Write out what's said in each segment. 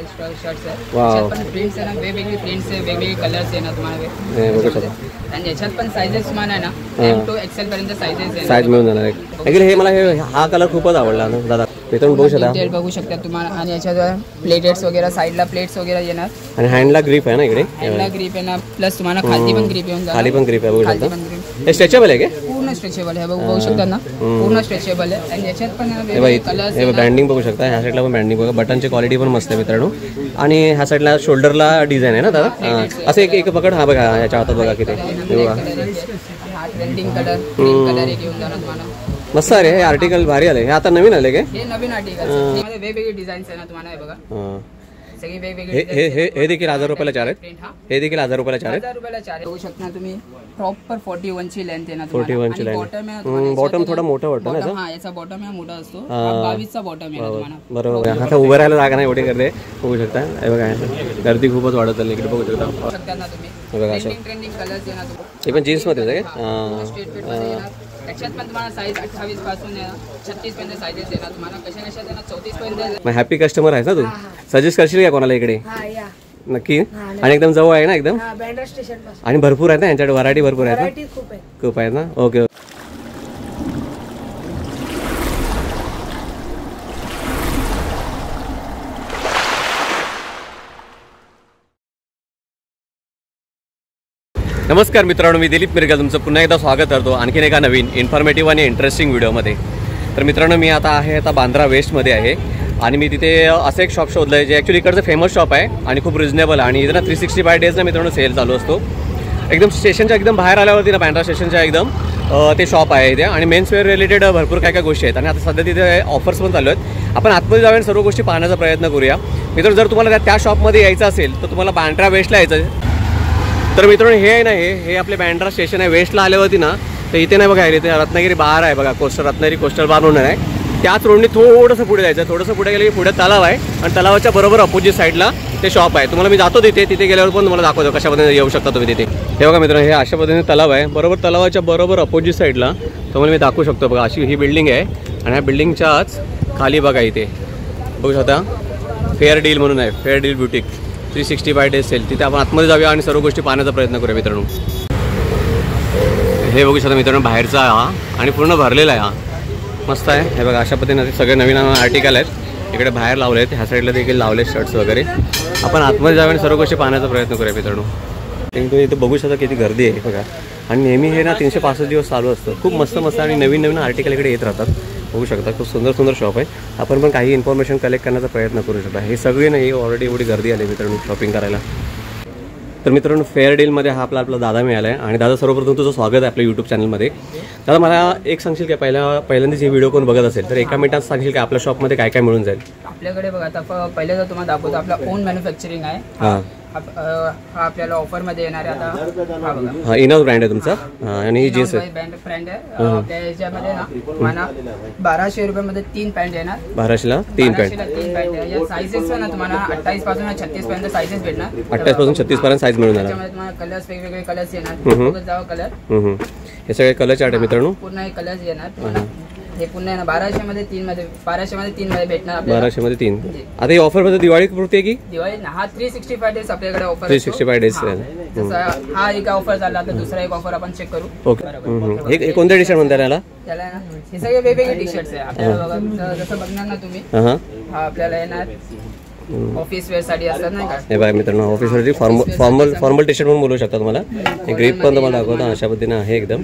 Style shirts आहे. याच्यात पण प्रिंट्स आहे ना, वेगवेगळे प्रिंट्स आहे, वेगवेगळे कलर्स आहे ना तुम्हाला. आणि याच्यात पण साइजेस तुम्हाला आहे ना M to XL पर्यंत साइजेस आहे. साइज मिळून जाणार आहे. हे मला हा कलर खूपच आवडला ना दादा. मित्रांनो बघू शकता तुम्हाला. आणि याच्यात प्लेटेट्स वगैरे, साईडला प्लेट्स वगैरे येणार. आणि हँडला ग्रिप आहे ना इकडे. हँडला ग्रिप आहे ना, प्लस तुम्हाला खाली पण ग्रिप येऊन जाणार. खाली पण ग्रिप आहे बघू शकता. हे स्ट्रेचेबल आहे का? पूर्ण स्ट्रेचेबल आहे बघू शकता ना, पूर्ण स्ट्रेचेबल आहे. आणि याच्यात पण कलर्स, हे ब्रँडिंग बघू शकता. ह्या साईडला पण ब्रँडिंग बघा. बटनची क्वालिटी पण मस्त आहे मित्रांनो. आणि ह्या साईडला शोल्डरला डिझाईन आहे ना दादा. असं एक पकड. हा बघा याच्या हातात बघा किती ट्रेंडिंग कलर, ग्रीन कलर घेऊन जाणार तुम्हाला. मस्त आहे. हे आर्टिकल भारी आले. हे आता नवीन आले का? हे नवीन आर्टिकल. वेगवेगळे डिझाईन्स आहे ना तुम्हाला. हे बघा सगळे वेगवेगळे. हे देखील 1000 रुपयाला 4 आहेत. हे देखील 1000 रुपयाला 4 आहेत. 1000 रुपयाला 4 बघू शकता तुम्ही. प्रॉपर 41 ची लेंथ आहे ना. 41 ची लेंथ. बॉटम थोडा मोठा वाटतो ना याचा. हा याचा बॉटम आहे मोठा असतो. 22 चा बॉटम आहे ना तुम्हाला. बरोबर. आता उभं राहायला जागा नाही एवढी गर्दी बघू शकता. हे बघा गर्दी खूपच वाढत चालली इकडे बघू शकता ना तुम्ही. बघा अशा ट्रेंडिंग कलर्स आहे ना. हे पण जीन्स मध्ये आहे का? स्ट्रेट फिट मध्ये येणार. त्याच्यात पण तुम्हाला साईज 28 पासून 36 पर्यंत साईजेस देणार तुम्हाला. कशा देणार 34 पर्यंत. मग हॅपी कस्टमर आहेस ना तू. सजेस्ट करशील का कोणाला इकडे? नक्की. आणि एकदम जवळ आहे ना एकदम. आणि भरपूर आहे ना यांच्याकडे. व्हरायटी भरपूर आहे ना. खूप आहे ना. ओके. नमस्कार मित्रांनो, मी दिलीप मिरगा तुमचं पुन्हा एकदा स्वागत करतो आणखीन एका नवीन इन्फॉर्मेटिव्ह आणि इंटरेस्टिंग व्हिडिओमध्ये. तर मित्रांनो मी आता बांद्रा वेस्टमध्ये आहे आणि मी तिथे असं एक शॉप शोधलं आहे जे ॲक्च्युली इकडचं फेमस शॉप आहे आणि खूप रिजनेबल. आणि इथं ना 365 डेज ना मित्रांनो सेल चालू असतो. एकदम स्टेशनच्या एकदम बाहेर आल्यावरती ना बांद्रा स्टेशनच्या एकदम ते शॉप आहे इथे. आणि मेन्सवेअर रिलेटेड भरपूर काय गोष्टी आहेत. आणि आता सध्या तिथे ऑफर्स पण चालू आहेत. आपण आतमध्ये जाऊन सर्व गोष्टी पाहण्याचा प्रयत्न करूया. मित्रांनो जर तुम्हाला त्या शॉपमध्ये यायचं असेल तर तुम्हाला बांद्रा वेस्टला यायचं. तर मित्रांनो हे आहे ना, हे आपले बांद्रा स्टेशन आहे. वेस्टला आल्यावरती ना तर इथे नाही बघा, इथे रत्नागिरी बार आहे बघा. रत्नागिरी कोस्टल बार म्हणून आहे. त्याच रोडने थोडंसं पुढे जायचं. थोडंसं पुढे गेलं की पुढे तलाव आहे आणि तलावाच्या बरोबर अपोजिट साईडला ते शॉप आहे. तुम्हाला मी जातो तिथे गेल्यावर पण तुम्हाला दाखवतो कशा पद्धतीने येऊ शकता तुम्ही तिथे. हे बघा मित्रांनो हे अशा पद्धतीने तलाव आहे. बरोबर तलावाच्या बरोबर अपोजिट साईडला तुम्हाला मी दाखवू शकतो बघा. अशी ही बिल्डिंग आहे आणि ह्या बिल्डिंगच्याच खाली बघा इथे बघू शकता फेअर डील म्हणून आहे. Fair deal boutique 365 days sale. तिथे आपण आतमध्ये जाऊया आणि सर्व गोष्टी पाहण्याचा प्रयत्न करूया मित्रांनो. हे बघू शकता मित्रांनो बाहेरचा हा आणि पूर्ण भरलेला आहे. हा मस्त आहे. हे बघा अशा पद्धतीने सगळे नवीन आर्टिकल आहेत इकडे बाहेर लावले आहेत. ह्या साईडला देखील लावले शर्ट्स वगैरे. आपण आतमध्ये जाऊया आणि सर्व गोष्टी पाहण्याचा प्रयत्न करूया मित्रांनो. तुम्ही इथे बघू शकता किती गर्दी आहे बघा. आणि नेहमी हे ना 365 दिवस चालू असतं. खूप मस्त आणि नवीन आर्टिकल इकडे येत राहतात. बघू शकता खूप सुंदर शॉप आहे. आपण पण काही इन्फॉर्मेशन कलेक्ट करण्याचा प्रयत्न करू शकता. हे सगळे नाही ऑलरेडी एवढी गर्दी आली मित्रांनो शॉपिंग करायला. तर मित्रांनो फेअर डीलमध्ये हा आपला दादा मिळाला आहे. आणि दादा सर्वप्रथम तुझं स्वागत आहे आपल्या यूट्यूब चॅनलमध्ये. दादा मला एक सांगशील का पहिल्यांदाच हे व्हिडिओ कोण बघत असेल तर एका मिनिटात सांगशील का आपल्या शॉपमध्ये काय काय मिळून जाईल? आपल्याकडे बघा आता पहिले जर तुम्हाला दाखवतो आपला ओन मॅन्युफॅक्चरिंग आहे. हा आपल्याला ऑफर मध्ये येणार आहे. आता हा इनर ब्रँड आहे तुमचा आणि ही जीन्स ब्रँड आहे. त्याच्यामध्ये ना तुम्हाला 1200 रुपयामध्ये 3 पॅन्ट येणार. 1200ला 3 पॅन्ट. या साइजेस ना तुम्हाला 28 पासून 36 पर्यंत साइजेस भेटणार. 28 पासून 36 पर्यंत साइज मिळून जाणार. त्याच्यामध्ये तुम्हाला कलर्स वेगवेगळे कलर्स येणार. जावा कलर हे सगळे कलर चार्ट आहे मित्रांनो. पूर्ण हे कलर्स येणार. हे पुन्हा ना 1200 मध्ये 3 मध्ये भेटणार आपल्याला. 1200 मध्ये 3. आता ही ऑफर मध्ये दिवाळी पुरते आहे की दिवाळी हा 365 डेज आपल्याकडे ऑफर. 365 डेज हा एक ऑफर झाला. आता दुसरा एक ऑफर आपण चेक करू. ओके. हे कोणत्या टी शर्ट म्हणतात याला? त्याला ना हे सगळे वेगवेगळे टी शर्ट्स आहे आपल्याला बघा. जसं बघणार ना तुम्ही हा आपल्याला येणार ऑफिस वेअर साठी असतात नाही का. हे बघा मित्रांनो ऑफिस साठी फॉर्मल टी शर्ट म्हणून बोलू शकता तुम्हाला. हे ग्रिप पण तुम्हाला दाखवतो अशा पद्धतीने आहे एकदम.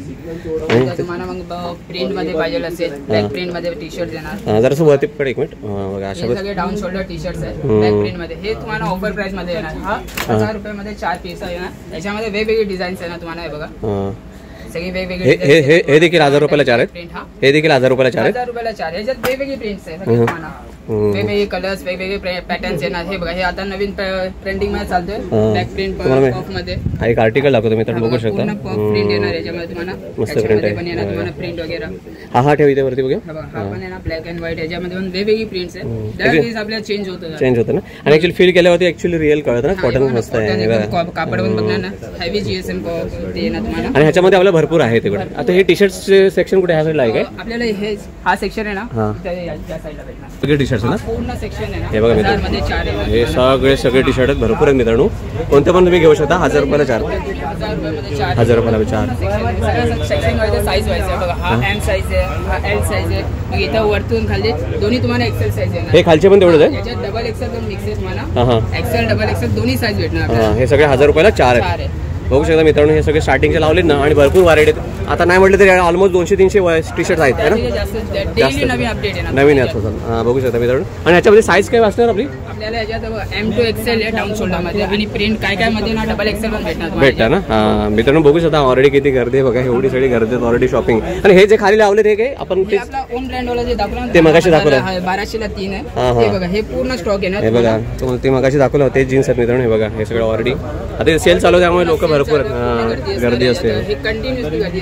तुम्हाला मग प्रिंट मध्ये पाहिजे असेल ब्लॅक प्रिंट मध्ये टी शर्ट देणार. जरासं वरती पड एक मिनिट बघा अशा सगळे डाऊन शोल्डर टी शर्ट्स आहेत ब्लॅक प्रिंट मध्ये. हे तुम्हाला ऑफर प्राइस मध्ये येणार. हा 1000 रुपयामध्ये 4 पीस येणार. त्याच्यामध्ये वेगवेगळे डिझाईन्स आहे ना तुम्हाला. हे बघा सगळे वेगवेगळे. हे देखील 1000 रुपयाला 4 आहेत. हे देखील 1000 रुपयाला 4 आहेत. 1000 रुपयाला 4. ह्याच्यात वेगवेगळे प्रिंट्स आहेत. वेगवेगळे कलर्स वेगवेगळे पॅटर्न्स येणार. हे बघा हे आता नवीन ट्रेंडिंग मध्ये चालतोय ब्लॅक प्रिंट ऑफ मध्ये. हा एक आर्टिकल दाखवतो मित्रांनो बघू शकता. प्रिंट येणार याच्यामध्ये तुम्हाला. मस्त प्रिंट आहे. पण येणार तुम्हाला प्रिंट वगैरे. हा ठेव इथे वरती बघा. हा पण येणार ब्लॅक अँड व्हाईट. याच्यामध्ये पण वेगवेगळी प्रिंट्स आहेत. दरवेळेस आपल्याला चेंज होतं ना. आणि ऍक्च्युअली फील केल्यावरती ऍक्च्युअली रिअल कळतं ना. कॉटन मस्त आहे. कापड पण बघणार ना हेवी जीएसएम ते येणार तुम्हाला. आणि ह्याच्यामध्ये आपल्याला भरपूर आहे तिकडे. आता हे टी शर्ट सेक्शन कुठे ह्या साईडला आहे काय? आपल्याला हे हा सेक्शन आहे ना त्या साईडला भेटणार. सगळे टी शर्ट शर्ट्स ना पूर्ण सेक्शन आहे ना. हे बघा मित्रांनो, मध्ये 4 आहे. हे सगळे टी शर्ट आहेत, भरपूर आहेत मित्रांनो. कोणते पण तुम्ही घेऊ शकता. 1000 रुपयाला 4. 1000 रुपयाला 4. सेक्शन वाईज साईज वाईज आहे बघा. हा एम साईज आहे, हा एल साईज आहे. मग इथं वरतून खाली दोन्ही तुम्हाला एक्सेल साईज आहे. हे खालचे पण तेवढेच आहे. याच्यात डबल एक्सेल पण मिक्स आहे तुम्हाला. एक्सेल डबल एक्सेल दोन्ही साईज भेटणार. हे सगळे 1000 रुपयाला 4 आहेत. बघू शकता मित्रांनो, हे सगळे स्टार्टिंगचे लावले ना आणि भरपूर व्हरायटी आहेत. आता नाही म्हटलं तरी ऑलमोस्ट 200-300 टी शर्ट आहेत ना. जास्त नवीन अपडेट आहे नवीन आहे. बघू शकता मित्रांनो. आणि ह्याच्यामध्ये साईज काय असणार आपली? आपल्याला याच्यात M2 XL आहे डाऊन शोल्डरमध्ये आणि प्रिंट काय मध्ये ना डबल एक्सेल पण भेटणार ना. मित्रांनो बघू शकता ऑलरेडी किती गर्दी आहे बघा. एवढी सगळी गर्दी आहे ऑलरेडी शॉपिंग. आणि हे जे खाली लावले ते काय आपण ते आपला ओन ब्रँड वाला जे दाखवलं ते मगाशी दाखवलं 1200ला 3 आहे. हे बघा, हे पूर्ण स्टॉक आहे ना. हे बघा तुम्हाला ते मगाशी दाखवलं ते जीन्स आहेत मित्रांनो. हे बघा हे सगळं ऑलरेडी आता सेल चालू त्यामुळे लोक भरपूर गर्दी असते.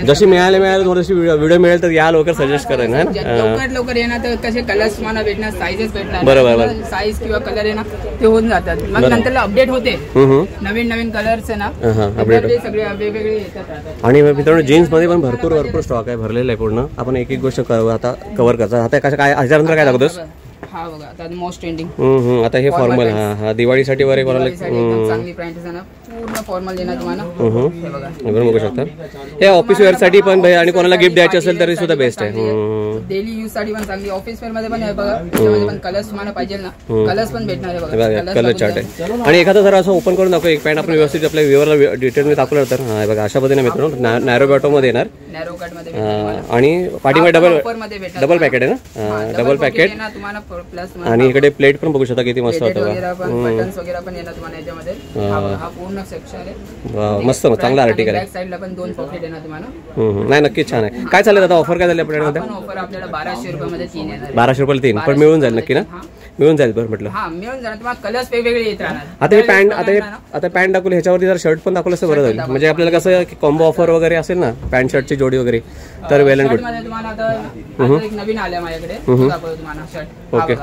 जशी मिळाले थोडीशी व्हिडिओ मिळेल तर या लवकर सजेस्ट करेन ना. लवकर येणार तर कसे कलर्स मला भेटणार, साईजेस भेटणार. बरोबर. साईज किंवा कलर आहे ना ते होऊन जातात. मग नंतर अपडेट होते. नवीन कलर्स आहे ना अपडेट सगळे वेगवेगळे येतात. आणि मित्रांनो जीन्स मध्ये पण भरपूर स्टॉक आहे, भरलेला आहे पूर्ण. आपण एक गोष्ट आता कव्हर करतो. आता काय ह्याच्यानंतर काय दाखवतोस? हा बघा, आता मोस्ट ट्रेंडिंग. आता हे फॉर्मल. हा दिवाळीसाठी वगैरे कोणाला चांगली प्राइस आहे ना. पूर्ण फॉर्मल देणार तुम्हाला. हे बघा बघू शकता. हे ऑफिस वेअर साठी पण आणि कोणाला गिफ्ट द्यायचे असेल तरी सुद्धा बेस्ट आहे. डेली यूज साठी पण चांगली. ऑफिस वेअर मध्ये पण आहे बघा. त्यामध्ये पण कलर्स तुम्हाला पाहिजे ना, कलर्स पण भेटणार आहे बघा. कलर चार्ट आहे. आणि एखादा जर असं ओपन करून दाखव एक पॅन्ट आपण व्यवस्थित आपल्या व्ह्यूअरला डिटेल मध्ये दाखवलं तर हा बघा अशा पद्धतीने मित्रांनो नॅरो बॉटम मध्ये येणार. नॅरो कट मध्ये आणि पाठीमध्ये डबल पॅकेट आहे ना. डबल पॅकेट तुम्हाला प्लस. आणि इकडे प्लेट पण बघू शकता किती मस्त होतं. बटन्स वगैरे पण येणार तुम्हाला याच्यामध्ये. हा पूर्ण सेक्शन आहे. मस्त चांगला आर्टिकल आहे. बॅक साइडला पण 2 पॉकेट येणार तुम्हाला. नाही नक्कीच छान आहे. काय चालेल आता ऑफर काय झाली आपल्याकडे? ऑफर आपल्याला 1200 रुपयामध्ये 3 येणार. 1200 रुपयाला 3 पण मिळून जाईल नक्की ना. मिळून जाईल बरं म्हटलं. हा मिळून जाणार तुम्हाला. कलर्स वेगवेगळे येत राहणार. आता हे पॅन्ट आता पॅन्ट दाखवलं ह्याच्यावरती जर शर्ट पण दाखवलं असं बरं जाईल. म्हणजे आपल्याला कसं कॉम्बो ऑफर वगैरे असेल ना पॅन्ट शर्टची जोडी वगैरे तर वेल अँड गुड. तुम्हाला आता एक नवीन आल्या माझ्याकडे दाखवतो तुम्हाला शर्ट. ओके.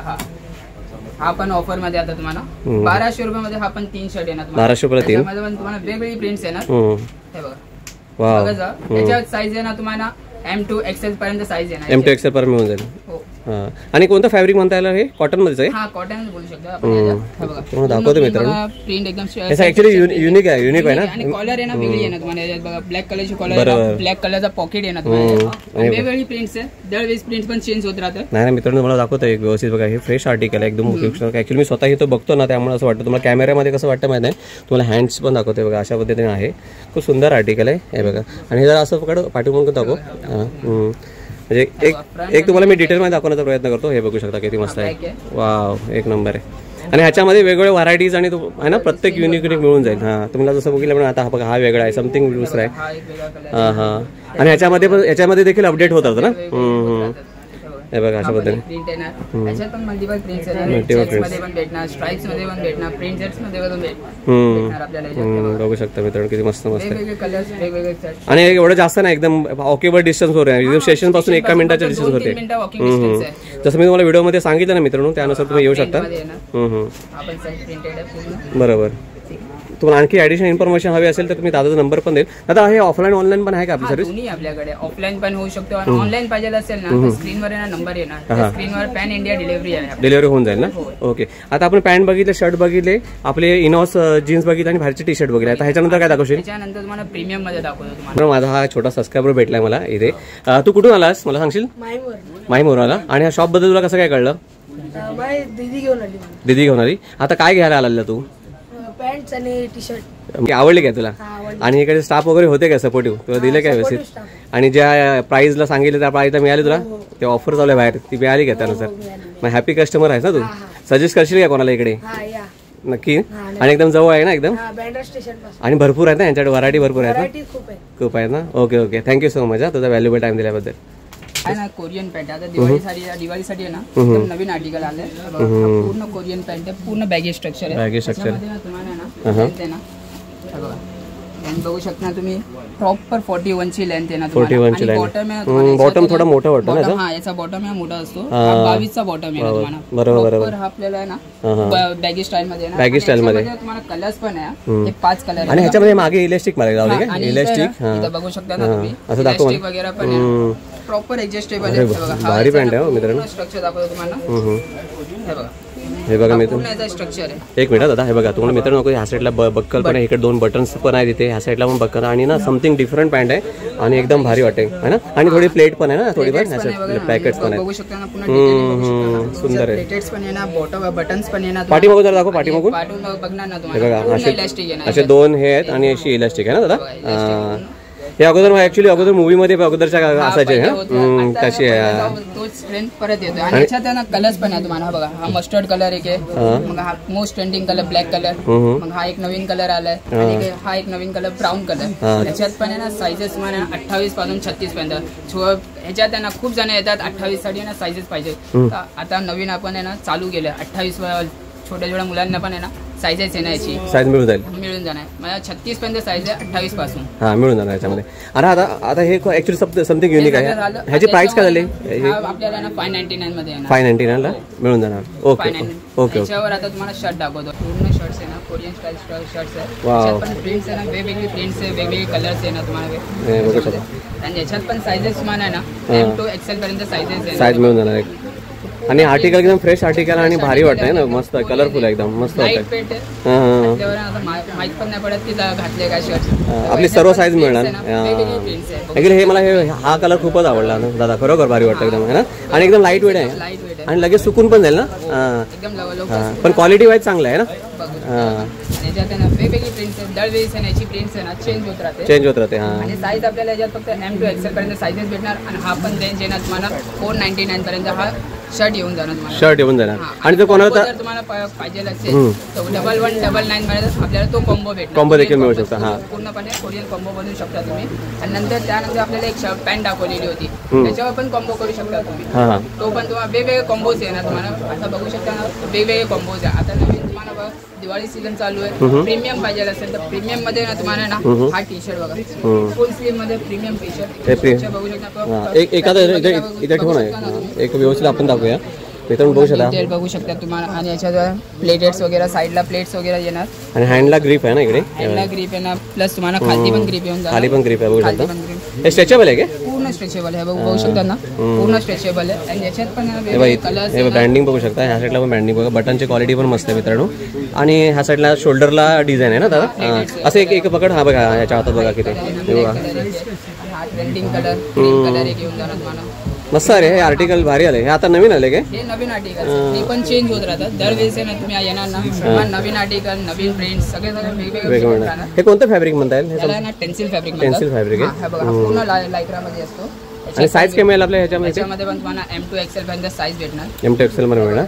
हा पण ऑफर मध्ये आता तुम्हाला 1200 रुपयामध्ये हा पण 3 शर्ट येणार. 1200 रुपयाला 3 पण तुम्हाला वेगवेगळी प्रिंट्स येणार. हे बघा. वाव. याच्यात साईज आहे ना तुम्हाला M2 XL पर्यंत साईज येणार. M2 XL पर्यंत मिळून जाईल. आणि कोणतं फॅब्रिक म्हणता येईल? हे कॉटन मध्येच आहे. हा कॉटन बोलू शकतो आपण. तुम्हाला दाखवतो मित्रांनो. प्रिंट एकदम ऍक्च्युअली युनिक आहे ना. आणि कॉलर आहे ना वेगळी येणार तुम्हाला. याच्यात बघा ब्लॅक कलरची कॉलर, ब्लॅक कलरचा पॉकेट येणार तुम्हाला. वेगवेगळी प्रिंट्स आहे. दरवेळेस प्रिंट्स पण चेंज होत राहतात. नाही मित्रांनो मला दाखवतो एक व्यवस्थित बघा. हे फ्रेश आर्टिकल आहे एकदम. ऍक्च्युअली मी स्वतः इथं बघतो ना त्यामुळे असं वाटतं. तुम्हाला कॅमेऱ्यामध्ये कसं वाटतं माहिती नाही. तुम्हाला हँड्स पण दाखवते बघा अशा पद्धतीने आहे. खूप सुंदर आर्टिकल आहे हे बघा. आणि हे जर असं पकड पाठीमागून दाखव. म्हणजे एक तुम्हाला मी डिटेलमध्ये दाखवण्याचा प्रयत्न करतो. हे बघू शकता किती मस्त आहे. वाव एक नंबर आहे. आणि ह्याच्यामध्ये वेगवेगळे व्हरायटीज आणि आहे ना प्रत्येक युनिक मिळून जाईल. हा तुम्हाला जसं बघितलं पण आता हा बघा हा वेगळा आहे. समथिंग दुसरा आहे. आणि ह्याच्यामध्ये देखील अपडेट होत होतं ना. हे बघा अशा पद्धतीने प्रिंट येणार. याच्यात पण मल्टिपल प्रिंट्स येणार. चेक्स मध्ये पण भेटणार, स्ट्राइप्स मध्ये पण भेटणार, प्रिंट्स मध्ये पण भेटणार आपल्याला. बघू शकता मित्रांनो किती मस्त मस्त आहे. वेगवेगळे कलर्स, वेगवेगळे शर्ट. आणि एवढं जास्त नाही एकदम वॉकेबल डिस्टन्स वर आहे. स्टेशन पासून 1 मिनिटाच्या डिस्टन्स होते. जसं मी तुम्हाला व्हिडिओ मध्ये सांगितलं ना मित्रांनो त्यानुसार तुम्ही येऊ शकता. बरोबर. तुम्हाला आणखी ऍडिशनल इन्फॉर्मेशन हवी असेल तर तुम्ही दादाचा नंबर पण देईल. दादा हे ऑफलाईन ऑनलाईन पण आहे का आपली सर्व्हिस? दोन्ही आपल्याकडे ऑफलाईन पण होऊ शकतो आणि ऑनलाईन पाहिजे असेल ना तर स्क्रीनवर येणार नंबर येणार. स्क्रीनवर पॅन इंडिया डिलिव्हरी आहे. डिलिव्हरी होऊन जाईल ना. ओके. आता आपण पॅन्ट बघितले, शर्ट बघितले, आपले इनॉस जीन्स बघितले आणि बाहेरचे टी शर्ट बघितले. आता ह्याच्यानंतर काय दाखवशील? त्याच्यानंतर तुम्हाला प्रीमियम मध्ये दाखवतो तुम्हाला. माझा हा छोटा सबस्क्रायबर भेटलाय मला इथे. तू कुठून आलास मला सांगशील? माहीमवर आला. आणि ह्या शॉप बद्दल तुला कसं काय कळलं? दीदी घेऊन आली. आता काय घ्यायला आला तू? पॅन्ट्स आणि टी शर्ट. आवडले काय तुला? आणि इकडे स्टाफ वगैरे होते का सपोर्टिव्ह? तुला दिले काय व्यवस्थित? आणि ज्या प्राइसला सांगितलं त्या प्राइसला मिळाली तुला? ते ऑफर चालू आहे बाहेर ती मिळाली का त्यानुसार? मग हॅपी कस्टमर आहेस ना तू? सजेस्ट करशील का कोणाला इकडे? नक्की. आणि एकदम जवळ आहे ना एकदम. आणि भरपूर आहेत ना यांच्याकडे व्हरायटी भरपूर आहेत ना. खूप आहेत ना. Okay okay thank you so much तुझा व्हॅल्युएबल टाइम दिल्याबद्दल. आहे ना कोरियन पॅन्ट. आता दिवाळीसाठी आहे ना एकदम नवीन आर्टिकल आले. पूर्ण कोरियन पॅन्ट आहे. पूर्ण बॅगेज स्ट्रक्चर आहे. बॅगेज स्ट्रक्चर तुम्हाला बघू शकता तुम्ही. प्रॉपर 41 ची लेंथ आहे ना. 41 ची लेंथ. बॉटम थोडा मोठा वाटतो ना. हा याचा बॉटम आहे मोठा असतो. 22 चा बॉटम आहे तुम्हाला. बरोबर. हा आपल्याला आहे ना बॅगी स्टाईल मध्ये आहे ना. बॅगी स्टाईल मध्ये तुम्हाला कलर्स पण आहे. हे 5 कलर. आणि ह्याच्यामध्ये मागे इलेस्टिक मारले लावले का? इलेस्टिक इथं बघू शकता ना तुम्ही. असं दाखवा. इलेस्टिक वगैरे पण आहे. प्रॉपर ऍडजस्टेबल आहे. भारी पॅन्ट आहे मित्रांनो. स्ट्रक्चर दाखवतो तुम्हाला. हे बघा मित्र, पूर्ण याचा स्ट्रक्चर आहे. एक मिनिट दादा, हे बघा तुम्हाला मित्रांनो ह्या साईडला बक्कल पण आहे, इकडे 2 बटन्स पण आहे तिथे, ह्या साईडला पण बक्कल आणि ना समथिंग डिफरंट पॅन्ट आहे आणि एकदम भारी वाटते है ना. आणि थोडी प्लेट पण आहे ना, थोडीफार पॅकेट्स पण बघू आहेत. शकता ना, पुन्हा सुंदर आहे. प्लेटेट्स पण येणार, बॉटम बटन्स पण येणार. पाठीमागून जर दाखव, पाठीमागून बघणार ना हे तुम्हाला, बघा इलास्टिक येणार. असे 2 हे आहेत आणि अशी इलास्टिक आहे ना दादा. हे अगोदर ऍक्च्युली अगोदर मूवी मध्ये अगोदरच्या असायचे तशी आहे. तो स्ट्रेंथ परत येतो. आणि याच्यात आहे ना कलर्स पण आहे तुम्हाला. बघा हा मस्टर्ड कलर एक आहे, मग हा most trending colour black colour, मग हा एक नवीन कलर आलाय आणि हा एक नवीन कलर ब्राऊन कलर. याच्यात पण आहे ना साईजेस तुम्हाला 28 पासून 36 पर्यंत. ह्याच्यात आहे ना खूप जण येतात 28 साठी ना साईजेस पाहिजे. आता नवीन आपण आहे ना चालू केलं 28 छोट्या मुलांना पण आहे ना साईजेस आहे ना, याची साईज मिळून जाईल, मिळून जाणार. मला 36 पर्यंत साईज आहे 28 पासून. हा मिळून जाणार याच्यामध्ये. अरे आता हे ऍक्च्युली समथिंग युनिक आहे. ह्याची प्राइस काय झाली? आपल्याला ना 599 मध्ये येणार. 599 ला मिळून जाणार. Okay okay. त्याच्यावर आता तुम्हाला शर्ट दाखवतो. पूर्ण शर्ट्स आहे ना, कोरियन स्टाईल शर्ट्स आहे. पण प्रिंट्स आहे ना, वेगवेगळे प्रिंट्स आहे, वेगवेगळे कलर्स आहे ना तुम्हाला. बघू शकता. आणि याच्यात पण साईजेस तुम्हाला आहे ना M to XL पर्यंत साईजेस आहे. साईज मिळून जाणार आहे. आणि आर्टिकल एकदम फ्रेश आर्टिकल आणि भारी वाटतंय ना, मस्त कलरफुल एकदम मस्त वाटतंय. माहित पण नाही पडत की घातले काय शर्ट. आपली सर्व साईज मिळणार. हे मला हा कलर खूपच आवडला ना दादा, खरोखर भारी वाटतं एकदम है ना. आणि एकदम लाईट वेट आहे आणि लगेच सुकून पण जाईल ना. पण क्वालिटी वाईज चांगलं आहे ना. वेगवेगळी प्रिंट्स आहेत, दरवेळेस याची प्रिंट्स आहे ना चेंज होत राहते. आणि साईज आपल्याला याच्यात फक्त M to XL पर्यंत साईजेस भेटणार. आणि हा पण रेंज येणार तुम्हाला 499 पर्यंत हा शर्ट येऊन जाणार तुम्हाला. शर्ट येऊन जाणार. आणि जर कोणाला जर तुम्हाला पाहिजे असेल तर 1199 मध्ये आपल्याला तो कॉम्बो भेटणार. कॉम्बो देखील मिळू शकतो. हा पूर्णपणे कोरियन कॉम्बो बनवू शकता तुम्ही. आणि त्यानंतर आपल्याला एक शर्ट पॅन्ट दाखवलेली होती, त्याच्यावर पण कॉम्बो करू शकता तुम्ही. तो पण तुम्हाला वेगवेगळे कॉम्बोज येणार तुम्हाला. आता बघू शकता ना, वेगवेगळे कॉम्बोज आहे. आता नवीन तुम्हाला दिवाळी सीझन चालू आहे, प्रीमियम पाहिजे असेल तर प्रीमियम मध्ये ना तुम्हाला ना हा टी शर्ट बघा, फुल स्लीव मध्ये प्रीमियम टी शर्ट बघू शकता. एखादा इथे ठेवून आहे एक व्यवस्थित आपण दाखवूया. इथून बघू शकता, बघू शकता तुम्हाला. आणि याच्यात प्लेटेट्स वगैरे, साईडला प्लेट्स वगैरे येणार. आणि हँडला ग्रिप आहे ना इकडे, हँडला ग्रिप आहे ना, प्लस तुम्हाला खाली पण ग्रिप येऊन जाणार. खाली पण ग्रिप आहे बघू शकता. हे स्ट्रेचेबल आहे का? पूर्ण स्ट्रेचेबल आहे बघू शकता ना, पूर्ण स्ट्रेचेबल आहे. आणि याच्यात पण कलर्स, हे ब्रँडिंग बघू शकता. ह्या साईडला पण ब्रँडिंग बघा, बटनची क्वालिटी पण मस्त आहे मित्रांनो. आणि ह्या साईडला शोल्डरला डिझाईन आहे ना दादा, असं एक पकड. हा बघा याच्या हातात बघा किती बघा, हा ट्रेंडिंग कलर, ग्रीन कलर एक येऊन जाणार तुम्हाला. मस्त आहे हे आर्टिकल, भारी आले. हे आता नवीन आले काय? हे नवीन आर्टिकल, हे पण चेंज होत राहतात दरवेळेस ना. तुम्ही येणार ना, नवीन आर्टिकल, नवीन प्रिंट सगळे वेगवेगळे. हे कोणतं फॅब्रिक म्हणता येईल? Tensile fabric. टेन्सिल फॅब्रिक आहे. पूर्ण लायक्रा मध्ये असतो. आणि साईज काय मिळेल आपल्या ह्याच्यामध्ये पण तुम्हाला M to XL पर्यंत साईज भेटणार. M to XL मध्ये मिळणार.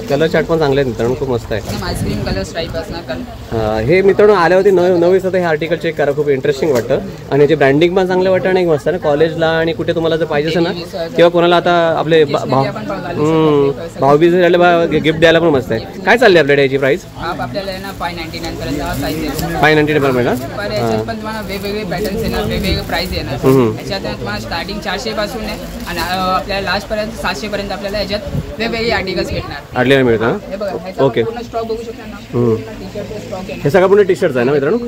कलर चार्ट पण चांगले आहेत मित्रांनो, खूप मस्त आहे. आईस्क्रीम कलर स्ट्राईप असणार. हे मित्रांनो आल्यावरती नवी हे आर्टिकल चेक करा, खूप इंटरेस्टिंग वाटतं. आणि याचे ब्रँडिंग पण चांगलं वाटतं आणि मस्त आहे. कॉलेजला आणि कुठे तुम्हाला जर पाहिजे असेल ना, किंवा कोणाला आता आपले भाऊबीज गिफ्ट द्यायला पण मस्त आहे. काय चालली आपल्याकडे याची प्राइस? आपल्याला 599 पर्यंत हा साईज आहे. 599 पर्यंत मिळणार. पण तुम्हाला वेगवेगळे पॅटर्न्स येणार, वेगवेगळे प्राइस येणार. याच्यात तुम्हाला स्टार्टिंग 400 पासून आहे आणि आपल्याला लास्ट पर्यंत 700 पर्यंत आपल्याला याच्यात वेगवेगळे आर्टिकल्स भेटणार. आर्टिकल मिळतं. हे बघा, ओके, पूर्ण स्टॉक बघू शकता ना. टी-शर्टचा स्टॉक आहे. हे सगळं पूर्ण टी शर्ट्स आहे ना मित्रांनो,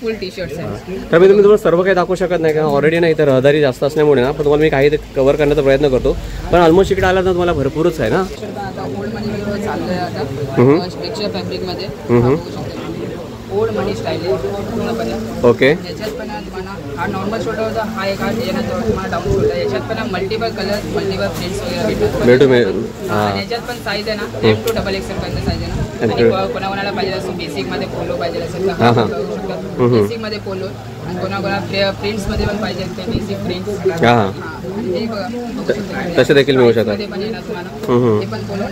फुल टी-शर्ट्स आहे. तर मी तुम्हाला सर्व काही दाखवू शकत नाही, कारण ऑलरेडी नाही तर रहदारी जास्त असल्यामुळे ना. पण तुम्हाला मी काही कव्हर करण्याचा प्रयत्न करतो. पण ऑलमोस्ट इकडे आला तर तुम्हाला भरपूरच आहे ना. आता ओल्ड मनी चाललंय आता स्ट्रक्चर फॅब्रिक मध्ये. ओल्ड मनी स्टाईल आहे पूर्णपणे. ओके. याच्यात पण तुम्हाला हा नॉर्मल शोल्डर होता, हा एक येणार तुम्हाला डाऊन शोल्डर. याच्यात पण मल्टिपल कलर, मल्टिपल प्रिंट्स वगैरे भेटू. आणि याच्यात पण साईज आहे ना M to XXL पर्यंत साईज आहे ना. आणि कोणाकोणाला पाहिजे असेल बेसिक मध्ये पोलो पाहिजे असेल तर बेसिक मध्ये पोलो. आणि कोणाकोणाला प्रिंट्स मध्ये पण पाहिजे ते बेसिक प्रिंट्स. तसे देखील मिळू शकतात. पण येणार तुम्हाला. हे पण पोलो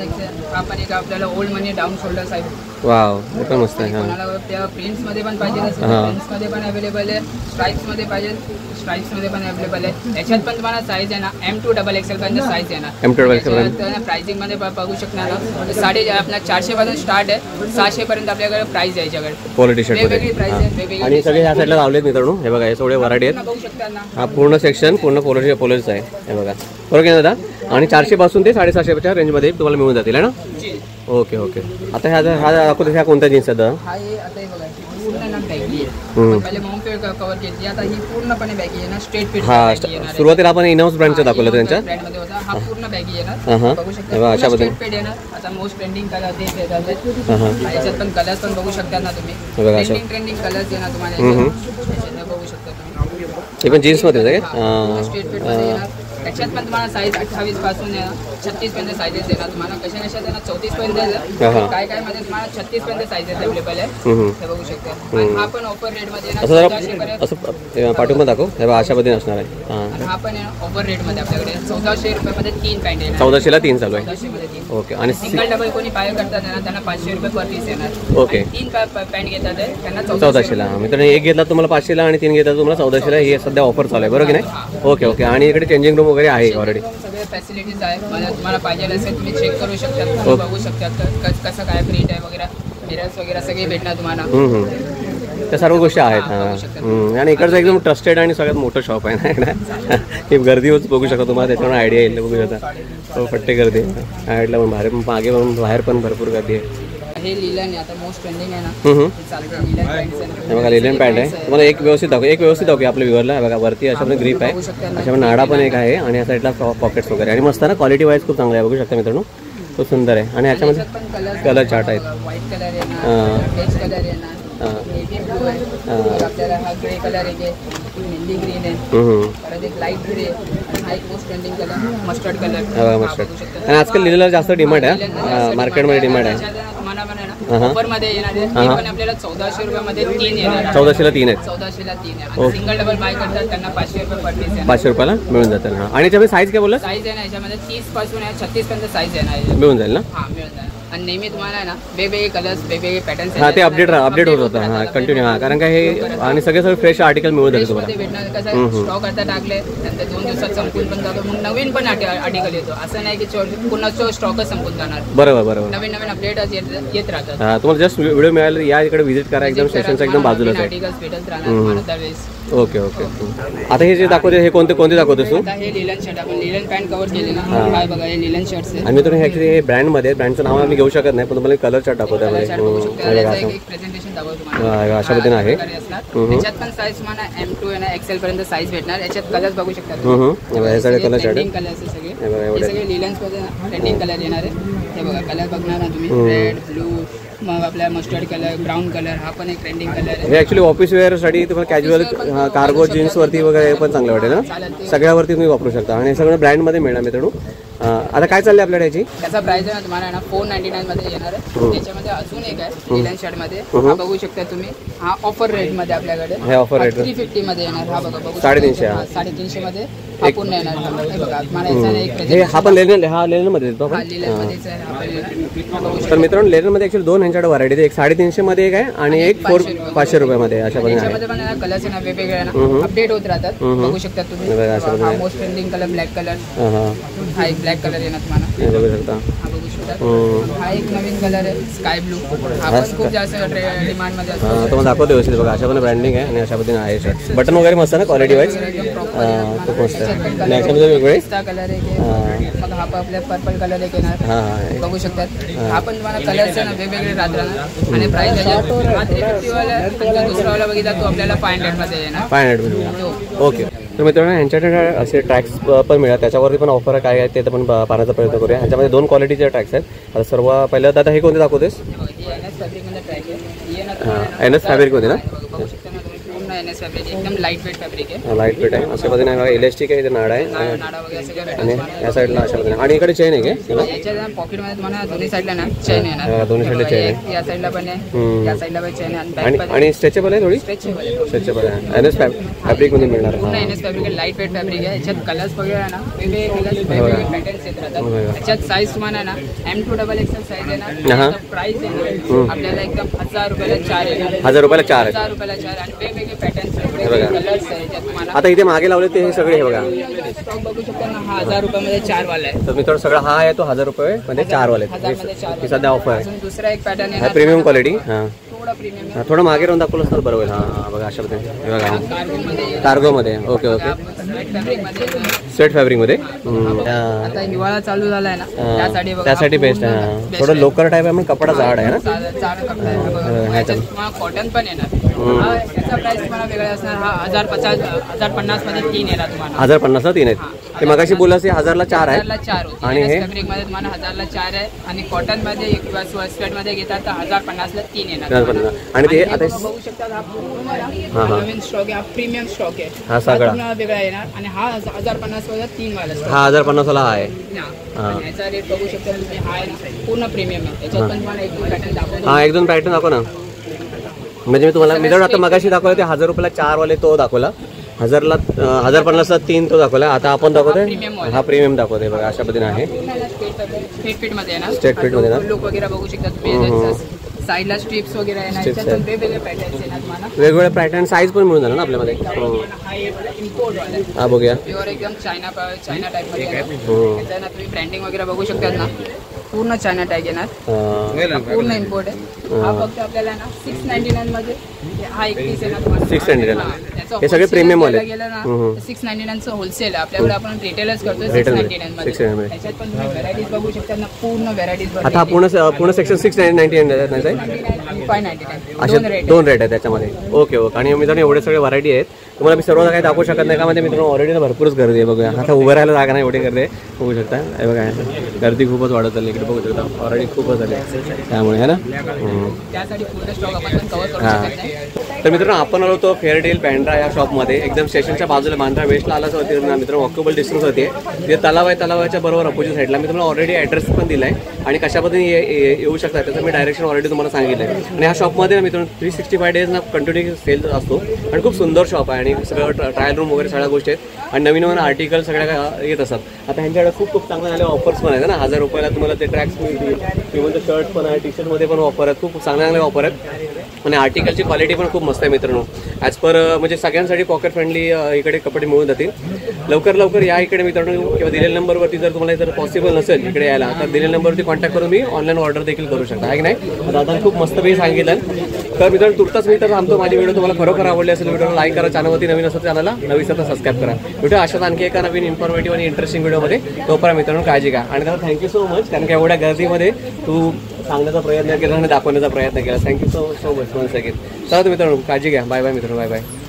हा पण एक आपल्याला ओल्ड मनी डाऊन शोल्डर साईज. वाव, हे पण मस्त आहे. कोणाला प्रिंट्स मध्ये पण पाहिजे असेल प्रिंट्स मध्ये पण अवेलेबल आहे. स्ट्राइप्स मध्ये पाहिजे स्ट्राइप्स मध्ये पण अवेलेबल आहे. याच्यात पण तुम्हाला साईज आहे ना M to XXL पर्यंत साईज येणार. M to XXL प्राइसिंग मध्ये बघू शकणार ना, आपला 400 पासून स्टार्ट आहे, 600 पर्यंत आपल्याकडे प्राइस आहे याच्याकडे. क्वालिटी शर्ट वेगवेगळी प्राइस आहे, वेगवेगळी. आणि सगळे ह्या साईडला लावलेत मित्रांनो. हे बघा, हे सगळे व्हरायटी आहेत. बघू शकता ना, हा पूर्ण सेक्शन पूर्ण पोलोचं आहे. हे बघा, बरोबर आहे दादा. आणि 400 पासून ते 750च्या रेंजमध्ये तुम्हाला मिळून जातील है ना. Okay okay. आता ह्या दाखवतो ह्या कोणत्या जीन्स आहेत? हा हे आता हे बघा पूर्ण ना बॅगी आहे. पहिले मॉन्ट कव्हर केली, आता ही पूर्णपणे बॅगी आहे ना, स्ट्रेट फिट बॅगी येणार. सुरुवातीला आपण इनहाऊस ब्रँडचं दाखवलं त्यांच्या ब्रँडमध्ये होता. हा पूर्ण बॅगी येणार, बघू शकता अशा स्ट्रेट फिट येणार. आता मोस्ट ट्रेंडिंग कलर तेच येतात. याच्यात पण कलर्स पण बघू शकता ना तुम्ही, ट्रेंडिंग कलर्स येणार तुम्हाला. बघू शकता तुम्ही, हे पण जीन्समध्ये आहे स्ट्रेट फिट मध्ये येणार. त्याच्यात पण तुम्हाला साईज 28 पासून 36 पर्यंत साईजेस येणार तुम्हाला. कशा त्यांना 34 पर्यंत काय काय मध्ये तुम्हाला 36 पर्यंत साईजेस अवेलेबल आहे, ते बघू शकता. आणि हा पण ऑफर रेट मध्ये येणार. असं पाठवून दाखव, हे बघा अशा पद्धतीने असणार आहे. आणि हा पण ऑफर रेट मध्ये आपल्याकडे 1400 रुपयामध्ये 3 पॅन्ट येणार. 1400ला 3 चालू आहे. 1400 मध्ये 3. ओके. आणि सिंगल डबल कोणी बाय करतात ना त्यांना 500 रुपये पर पीस येणार. ओके. 3 पॅन्ट घेतात त्यांना 1400ला. मित्रांनो एक घेतला तुम्हाला 500ला आणि 3 घेतला तुम्हाला 1400ला. हे सध्या ऑफर चालू आहे, बरोबर की नाही? Okay okay. आणि इकडे चेंजिंग रूम वगैरे आहे ऑलरेडी, सगळे फॅसिलिटीज आहे. तुम्हाला पाहिजे असेल तुम्ही चेक करू शकता, बघू शकता कसं काय प्रिंट आहे वगैरे, मिरर्स वगैरे सगळे भेटणार तुम्हाला. त्या सर्व गोष्टी आहेत. हां. आणि इकडचं एकदम ट्रस्टेड आणि सगळ्यात मोठं शॉप आहे ना. ही गर्दी होत बघू शकता तुम्हाला, त्याच्यामुळे आयडिया येईल. बघू शकता फट्टे गर्दी साईडला पण, बाहेर मागे पण बाहेर पण भरपूर गर्दी आहे. हे लिलन आता मोस्ट ट्रेंडिंग आहे ना, चालतं लिलन पॅन्ट. हे बघा लिलन पॅन्ट आहे. तुम्हाला एक व्यवस्थित दाखव आपल्या व्ह्यूअरला. बघा वरती अशा पण ग्रीप आहे, अशा नाडा पण एक आहे, आणि या साईडला पॉकेट्स वगैरे. आणि मस्त ना, क्वालिटी वाईज खूप चांगलं आहे. बघू शकता मित्रांनो, खूप सुंदर आहे. आणि याच्यामध्ये कलर चार्ट आहेत. व्हाईट कलर येणार, बेज कलर येणार, नेव्ही ब्लू आहे, आपल्याला हा ग्रे कलर आहे, मेहंदी ग्रीन आहे, परत एक लाईट ग्रे, हा एक most trending colour mustard colour. Mustard. आणि आजकाल लिहिलेला जास्त डिमांड आहे, मार्केटमध्ये डिमांड आहे. ऑफर मध्ये येणार आहे, पण आपल्याला 1400 रुपयामध्ये 3 येणार. 1400ला 3 आहेत. 1400ला 3 आहे. सिंगल डबल बाय करतात त्यांना 500 रुपये पर पीस आहे. 500 रुपयाला मिळून जातं. आणि याच्यामध्ये साईज काय बोलला? साईज आहे ना याच्यामध्ये 30 पासून 36 पर्यंत साईज येणार. मिळून जाईल ना? हा मिळून जाईल. आणि नेहमी तुम्हाला आहे ना वेगवेगळे कलर्स, वेगवेगळे पॅटर्न्स. हा ते अपडेट होत होतं. हा कंटिन्यू. हा कारण काय हे आणि सगळे फ्रेश आर्टिकल मिळून जाईल तुम्हाला. भेटणार. कसं स्टॉक आता टाकले नंतर 2 दिवसात संपून पण जातो, मग नवीन पण आर्टिकल येतो. असं नाही की पुन्हा स्टॉकच संपून जाणार. बरोबर. नवीन अपडेट येत राहतात. हा तुम्हाला जस्ट व्हिडिओ मिळाला या इकडे व्हिजिट करा. एकदम स्टेशनच्या एकदम बाजूलाच आहे. आर्टिकल्स भेटत राहणार त्यावेळेस. Okay okay. आता हे जे दाखवते हे कोणते दाखवतेस तू? आता हे लिलन शर्ट आपण लिलन पॅन्ट कव्हर केले ना, काय बघा हे लिलन शर्ट्स आहे. आणि तुम्ही ऍक्च्युली हे ब्रँडमध्ये, ब्रँडचं नाव आम्ही घेऊ शकत नाही, पण तुम्हाला कलर चार्ट दाखवतो. एक प्रेझेंटेशन दाखवतो तुम्हाला. अशा पद्धतीने आहे. त्याच्यात पण साईज तुम्हाला M2 आणि XL पर्यंत साईज भेटणार. याच्यात कलर्स बघू शकता. हे सगळे कलर चार्ट ट्रेंडिंग कलर्स सगळे. हे सगळे लिलन्स मध्ये ट्रेंडिंग कलर येणार आहे. हे बघा कलर बघणार ना तुम्ही, रेड, ब्लू, मग आपल्या मस्टर्ड कलर, ब्राऊन कलर, हा पण एक ट्रेंडिंग कलर आहे. हे ऍक्च्युली ऑफिस वेअर साठी तुम्हाला कॅज्युअल कार्गो जीन्स वरती वगैरे पण चांगलं वाटेल ना, सगळ्यावरती तुम्ही वापरू शकता. आणि सगळं ब्रँडमध्ये मिळणार मित्रांनो. आता काय चाललंय आपल्याकडे याची? त्याचा प्राइस आहे ना तुम्हाला ना 499 मध्ये येणार आहे. त्याच्यामध्ये अजून एक आहे लिलन शर्ट मध्ये, हा बघू शकता तुम्ही. हा ऑफर रेट मध्ये आपल्याकडे, हे ऑफर रेट 350 मध्ये येणार. हा बघा बघू 350. 350 मध्ये हा पुन्हा येणार. हे बघा मला याचा एक हे हा पण लेनर, हा लेनर मध्ये येतो आपण. तर मित्रांनो लेनर मध्ये ऍक्च्युअली 2 ह्यांच्याकडे व्हरायटी आहे. एक 350 मध्ये एक आहे आणि एक 500 रुपयामध्ये. अशा याच्यामध्ये पण कलर्स आहे ना वेगवेगळे ना अपडेट होत राहतात. बघू शकता तुम्ही. हा most trending colour black colour, हा एक ब्लॅक कलर येणार तुम्हाला. बघू शकता. हा बघू शकता. हा एक नवीन कलर आहे स्काय ब्लू. हा पण खूप जास्त डिमांड मध्ये असतो. तुम्हाला दाखवतो व्यवस्थित. बघा अशा पण ब्रँडिंग आहे आणि अशा पद्धतीने आहे शर्ट. बटन वगैरे मस्त ना, क्वालिटी वाईज खूप मस्त आहे. याच्यामध्ये वेगवेगळे कलर आहे. मग हा आपल्या पर्पल कलर एक येणार. बघू शकता. हा पण तुम्हाला कलर्स आहे ना वेगवेगळे राहतात. आणि प्राइस आहे 350 वाला. आणि दुसरा वाला बघितला तो आपल्याला 500 मध्ये येणार. 500 मध्ये. ओके. तर मित्रांनो ह्यांच्याकडे असे ट्रॅक्स पण मिळतात, त्याच्यावरती पण ऑफर काय आहे ते पण पाहण्याचा प्रयत्न करूया. ह्याच्यामध्ये 2 क्वालिटीचे ट्रॅक्स आहेत. आता सर्व पहिल्यांदा आता हे कोणते दाखवतेस? NS फॅब्रिक मध्ये ट्रॅक आहे. NS फॅब्रिक मध्ये ना, बघू शकता ना तुम्ही. पूर्ण NS फॅब्रिक एकदम लाईट वेट फॅब्रिक आहे. लाईट वेट आहे. अशा पद्धतीने इलेस्टिक आहे, इथे नाडा आहे नाडा वगैरे सगळं आणि या साईडला अशा पद्धतीने. आणि इकडे चेन आहे का? याच्या पॉकेट मध्ये तुम्हाला दोन्ही साईडला ना चेन येणार. दोन्ही साईडला चेन आहे. या साईडला पण आहे, या साईडला पण चेन आहे. आणि स्ट्रेचेबल आहे, थोडी स्ट्रेचेबल आहे. NS फॅब्रिक मध्ये मिळणार. पूर्ण NS फॅब्रिक आहे, लाईट वेट फॅब्रिक आहे. याच्यात कलर्स वगैरे ना वेगवेगळे पॅटर्न्स येत राहतात. याच्यात साईज तुम्हाला ना M2XXL साईज येणार. प्राइस येणार आपल्याला एकदम 1000 रुपयाला 4 येणार. 1000 रुपयाला 4 आहे. 1000 रुपयाला 4 आणि वेगवेगळे पॅटर्न्स आता इथे मागे लावले ते हे सगळे हे बघा स्टॉक बघू शकता ना. हा 1000 रुपयामध्ये 4 वाला आहे. तर मित्रांनो सगळा हा आहे तो 1000 रुपये मध्ये 4 वाले. मध्ये 4 सध्या ऑफर आहे. दुसरा एक पॅटर्न आहे प्रीमियम क्वालिटी. हा थोडा प्रीमियम आहे. थोडं मागे राहून दाखवलं तर बरोबर. हां बघा अशा पद्धतीने हे बघा कार्गोमध्ये कार्गोमध्ये. ओके ओके फॅब्रिकमध्ये स्वेट फॅब्रिकमध्ये. आता हिवाळा चालू झालाय ना त्यासाठी बघा त्यासाठी बेस्ट आहे. हां थोडं लोकर टाईप आहे पण कपडा जाड आहे ना. जाड कपडा आहे बघा. याच्यात तुम्हाला कॉटन पण येणार. याचा प्राइस तुम्हाला वेगळा असणार. हा 1050 मध्ये 3 येणार तुम्हाला. 1050 ला 3 आहेत. ते मगाशी बोलला 1000 ला 4 आहे. 1000 ला 4 होते. आणि हे फॅब्रिक मध्ये तुम्हाला 1000 ला 4 आहे आणि कॉटन मध्ये किंवा स्वेट मध्ये घेतात तर 1050 ला 3 येणार. आणि ते आता बघू शकता हा पूर्ण नवीन स्टॉक आहे. हा प्रीमियम स्टॉक आहे. हा सगळा वेगळा येणार आणि हा 1050 मध्ये 3 वाला असतो. हा 1050 ला आहे. आणि याचा रेट बघू शकता तुम्ही. हा आहे ना पूर्ण प्रीमियम आहे. याच्यात पण तुम्हाला एक पॅटर्न दाखवतो. हा एक दोन पॅटर्न दाखव ना. म्हणजे मी तुम्हाला जर आता मगाशी दाखवला ते 1000 रुपयाला 4 वाले तो दाखवला. 1050 ला 3 तो दाखवला. आता आपण दाखवतोय हा प्रीमियम दाखवतोय बघा अशा पद्धतीने आहे. स्ट्रेट फिट मध्ये आहे ना. स्ट्रेट फिट मध्ये ना. लुक वगैरे बघू शकता तुम्ही. साईडला स्ट्रिप्स वगैरे आहे ना. याच्यात पण वेगवेगळे पॅटर्न्स येणार तुम्हाला. वेगवेगळे पॅटर्न साईज पण मिळून जाणार ना आपल्यामध्ये. हा इम्पोर्ट वाला आहे. हा बघूया. प्युअर एकदम चायना टाईप मध्ये आहे. याचा ना तुम्ही ब्रँडिंग वगैरे बघू शकतात ना. पूर्ण चायना टॅग येणार. पूर्ण इम्पोर्ट आहे. हा फक्त आपल्याला ना 699 मध्ये हा एक पीस येणार तुम्हाला. 699 हे सगळे प्रीमियम वाले. गेलं ना 699 चं होलसेल आहे. आपल्याकडे आपण रिटेलच करतो 699 मध्ये. त्याच्यात पण तुम्ही व्हरायटीज बघू शकता ना. पूर्ण व्हरायटीज. आता पूर्ण सेक्शन 699 नाही 599 दोन रेट आहे त्याच्यामध्ये. Okay okay. आणि मित्रांनो एवढे सगळे व्हरायटी आहेत. तुम्हाला मी सर्व काही दाखवू शकत नाही का म्हणजे मित्रांनो ऑलरेडी भरपूरच गर्दी आहे. बघूया आता उभं राहायला जागा नाही एवढी गर्दी आहे. बघू शकता हे बघा गर्दी खूपच वाढत चालली इकडे. बघू शकता ऑलरेडी खूपच झाली त्यामुळे है ना. त्यासाठी पूर्ण स्टॉक आपण कव्हर करू शकत नाही. तर मित्रांनो आपण आलो होतो फेअरडील बँड्रा या शॉपमध्ये. एकदम स्टेशनच्या बाजूला बांद्रा वेस्टला आलाच होती ना मित्रांनो. वॉकेबल डिस्टन्स होती. ते तलाव आहे. तलावाच्या बरोबर अपोजिट साईडला मी तुम्हाला ऑलरेडी ॲड्रेस पण दिला आहे आणि कशा पद्धतीने येऊ शकता त्याचं मी डायरेक्शन ऑलरेडी तुम्हाला सांगितलं आहे. आणि ह्या शॉपमध्ये ना मित्रांनो 365 डेज ना कंटिन्यू सेल असतो आणि खूप सुंदर शॉप आहे आणि सगळं ट्रायल रूम वगैरे सगळ्या गोष्टी आहेत आणि नवीन नवीन आर्टिकल सगळ्या येत असतात. आता ह्यांच्याकडे खूप खूप चांगले झाले ऑफर्स पण आहेत ना. 1000 रुपयाला तुम्हाला ते ट्रॅक्स मिळतील. इव्हन शर्ट पण आहे. टी शर्टमध्ये पण ऑफर आहेत. खूप चांगले चांगले ऑफर आहेत आणि आर्टिकलची क्वालिटी पण खूप मस्त आहे मित्रांनो. ॲज पर म्हणजे सगळ्यांसाठी पॉकेट फ्रेंडली इकडे कपडे मिळून जातील. लवकर या इकडे मित्रांनो. किंवा दिलेल्या नंबरवरती जर तुम्हाला जर पॉसिबल नसेल इकडे यायला तर दिलेल्या नंबरवरती कॉन्टॅक्ट करून मी ऑनलाईन ऑर्डर देखील करू शकता आहे की नाही. दादा खूप मस्त पैकी सांगितलं. तर मित्रांनो तुर्तास मी तर थांबतो. माझी व्हिडिओ तुम्हाला खरोखर आवडली असेल व्हिडिओला लाईक करा. चॅनलवरती नवीन असेल चॅनलला नवीन तर सबस्क्राईब करा. व्हिडिओ अशाच आणखी एका नवीन इन्फॉर्मेटिव्ह आणि इंटरेस्टिंग व्हिडिओमध्ये. तोपर्यंत मित्रांनो काळजी घ्या आणि दादा थँक्यू सो मच कारण की एवढ्या गर्दीमध्ये तू सांगण्याचा प्रयत्न केला आणि दाखवण्याचा प्रयत्न केला. Thank you so much one second. चला मित्रांनो काळजी घ्या. बाय बाय मित्रांनो. Bye bye.